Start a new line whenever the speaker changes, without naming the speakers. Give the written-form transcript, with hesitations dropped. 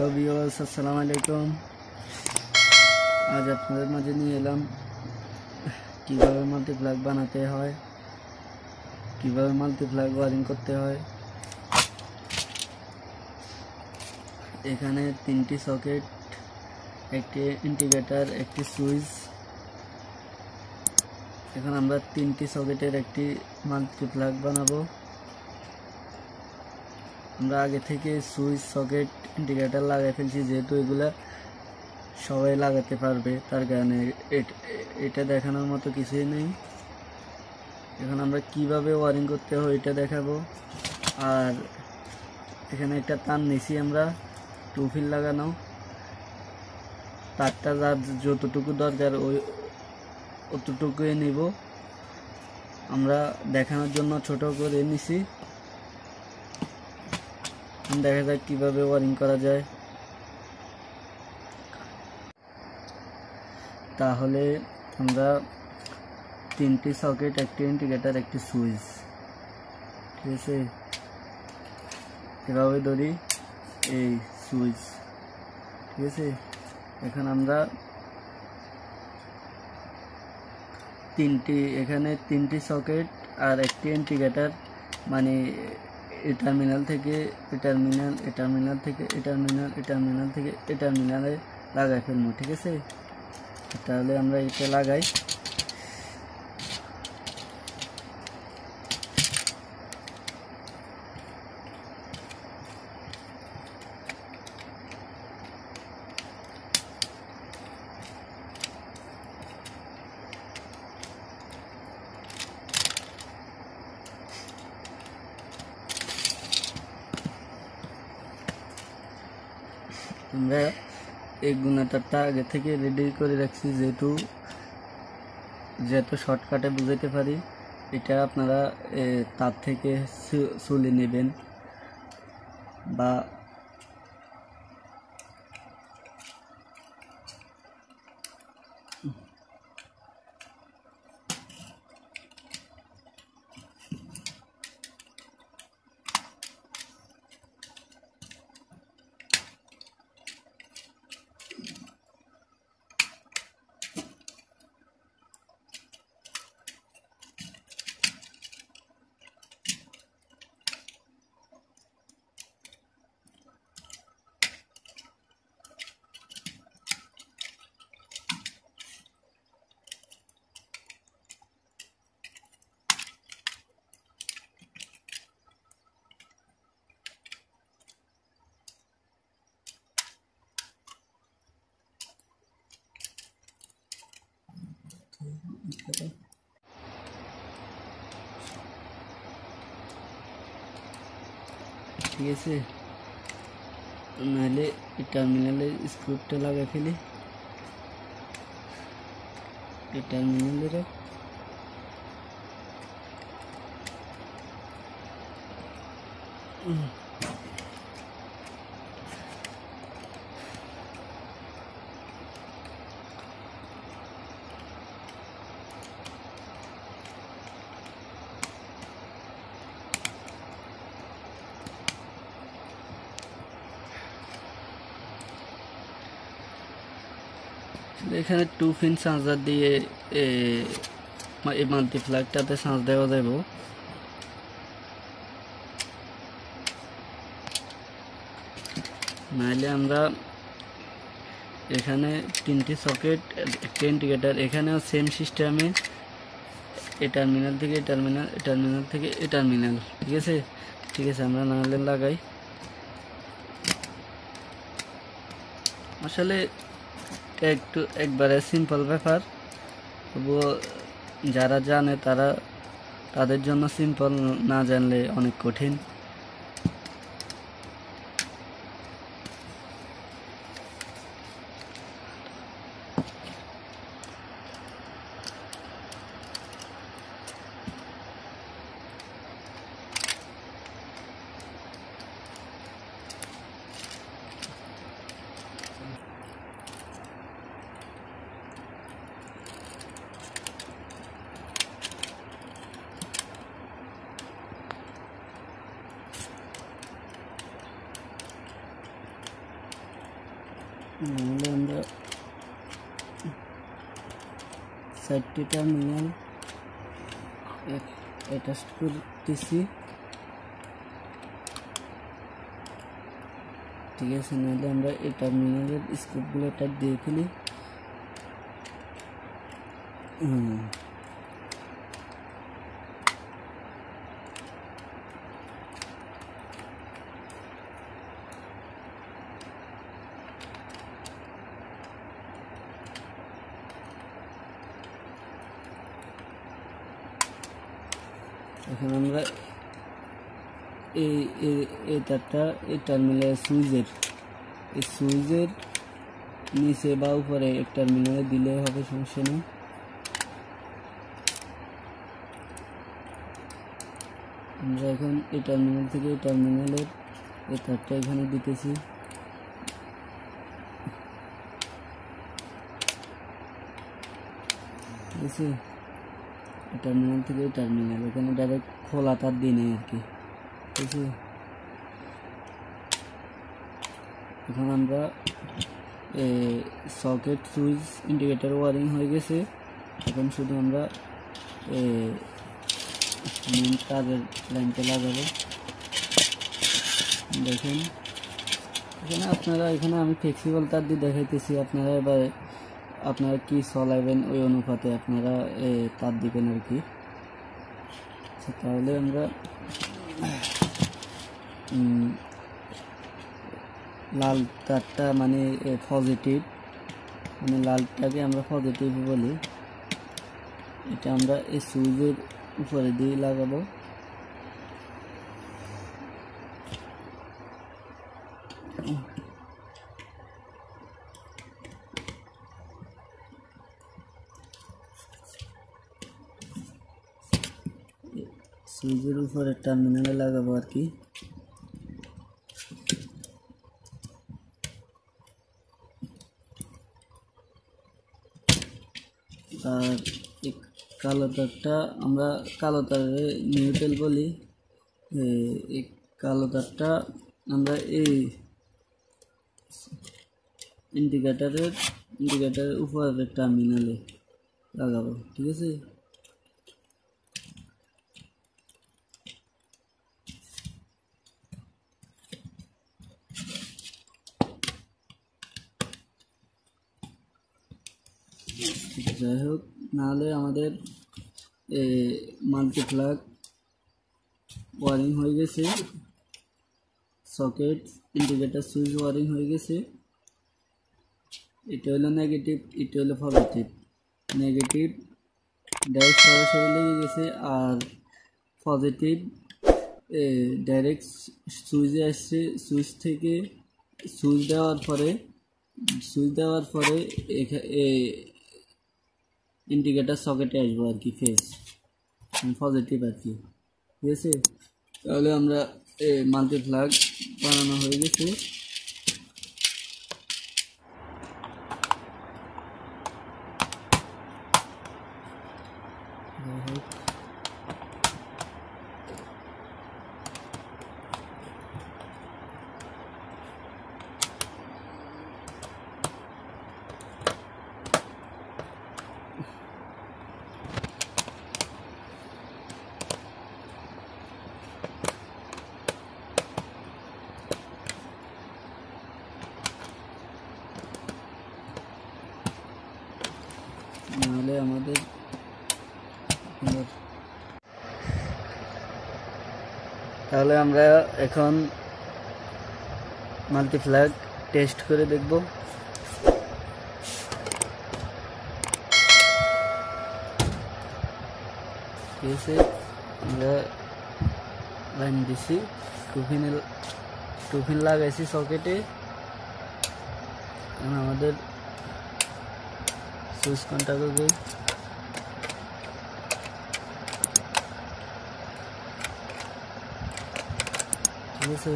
Hello viewers, আসসালামু আলাইকুম। আজ আপনাদের মাঝে নিয়ে এলাম কিভাবে মাল্টিপ্লাগ বানাতে হয়, কিভাবে মাল্টিপ্লাগ ওয়ারিং করতে হয়। এখানে 3টি সকেট, একটি ইন্ডিকেটর, একটি সুইচ। এখন আমরা 3টি সকেটের একটি মাল্টিপ্লাগ বানাবো। আমরা আগে থেকে সুইচ, সকেট, ইন্ডিকেটর লাগাই ফেলছি, যেহেতু এগুলা সবাই লাগাতে পারবে, তার কারণে এটা দেখানোর মতো কিছুই নেই। এখন আমরা কিভাবে ওয়ারিং করতে হয় এটা দেখাবো। আর এখানে একটা তার নিছি আমরা, 2 ফিল লাগানো। তারটা যার যতটুকু দরকার অতটুকুই নিব। আমরা দেখানোর জন্য ছোট করে নিছি। দেখা যাক কিভাবে ওয়ারিং করা যায়। তাহলে আমরা 3টি সকেট, একটি ইন্ডিকেটর, একটি সুইচ, ঠিক আছে, এভাবে ধরি। এই সুইচ, ঠিক আছে। এখন আমরা এখানে 3টি সকেট আর একটি ইন্ডিকেটর, মানে এই টার্মিনাল থেকে এই টার্মিনাল, এই টার্মিনাল থেকে এই টার্মিনাল, এই টার্মিনাল থেকে এই টার্মিনালে লাগাই ফেলবো, ঠিক আছে। তাহলে আমরা এটা লাগাই। আমরা এই গুণাটারটা আগে থেকে রেডি করে রাখছি, যেহেতু শর্টকাটে বুঝাইতে পারি। এটা আপনারা তার থেকে সুলি নেবেন বা ঠিক আছে। নাহলে এই টার্মিনালে স্ক্রুপটা লাগাই ফেলি। এই টার্মিনালের এখানে 2 পিন চার্জার দিয়ে এই মাল্টিপ্লাগটাতে চার্জ দেওয়া যাব। নাহলে আমরা এখানে 3টি সকেট, একটা ইন্ডিকেটর, এখানেও সেম সিস্টেমে এই টার্মিনাল থেকে এই টার্মিনাল, এই টার্মিনাল থেকে এই টার্মিনাল, ঠিক আছে। ঠিক আছে, আমরা নাহলে লাগাই। আসলে একবারে সিম্পল ব্যাপার, তবুও যারা জানে তাদের জন্য সিম্পল, না জানলে অনেক কঠিন। নাহলে আমরা 4টি টার্মিনাল অ্যাটাচ করতেছি, ঠিক আছে। নাহলে আমরা এই টার্মিনালের স্কোপগুলো এটা দিয়ে ফেলি। এখন আমরা এই তারটা এই টার্মিনালের সুইচের নিচে বা উপরে এক টার্মিনালে দিলে হবে, সমস্যা নেই। আমরা এখন এই টার্মিনাল থেকে এই টার্মিনালের এই তারটা এখানে দিতেছি, ঠিক আছে। টার্মিনাল থেকে টার্মিনাল এখানে ডাইরেক্ট খোলা তার দিয়ে নেই আর কি, ঠিক আছে। এখন আমরা সকেট সুইচ ইন্ডিকেটর ওয়ারিং হয়ে গেছে। এখন শুধু আমরা মেন তারের লাইনটা লাগাবো। দেখেন এখানে আপনারা, এখানে আমি ফ্লেক্সিবল তার দিয়ে দেখাইতেছি, আপনারা এবার আপনারা কি চলাইবেন ওই অনুপাতে আপনারা তার দিবেন আর কি। তাহলে আমরা লাল তারটা মানে পজিটিভ, মানে লালটাকে আমরা পজিটিভ বলি, এটা আমরা এই সুইচের উপরে দিয়ে লাগাবো। সুইচের উপরে টার্মিনালে লাগাবো আর কি। আর এই কালো তারটা আমরা কালো তারে নিউট্রাল বলি। এই কালো তারটা আমরা এই ইন্ডিকেটারের উপরের টার্মিনালে লাগাবো, ঠিক আছে। যাই হোক, নাহলে আমাদের মাল্টিপ্লাগ ওয়ারিং হয়ে গেছে, সকেট ইন্ডিকেটর সুইচ ওয়ারিং হয়ে গেছে। এটা হলো নেগেটিভ, এটা হলো পজিটিভ। নেগেটিভ ডাইরেক্ট সরাসরি লেগে গেছে, আর পজিটিভ ডাইরেক্ট সুইচে আসছে। সুইচ দেওয়ার পরে ইন্ডিকেটার সকেটে আসবো আর কি, ফেস পজিটিভ আর কি, ঠিক আছে। তাহলে আমরা মাল্টিপ্লাগ বানানো হয়ে গেছে। নাহলে আমাদের তাহলে আমরা এখন মাল্টিপ্লাগ টেস্ট করে দেখব। ঠিক আছে, আমরা লাইন দিছি, টুপিন লাগাইছি সকেটে। আমাদের সুইচ কন্ট্যাক্ট করবে। ঠিক আছে।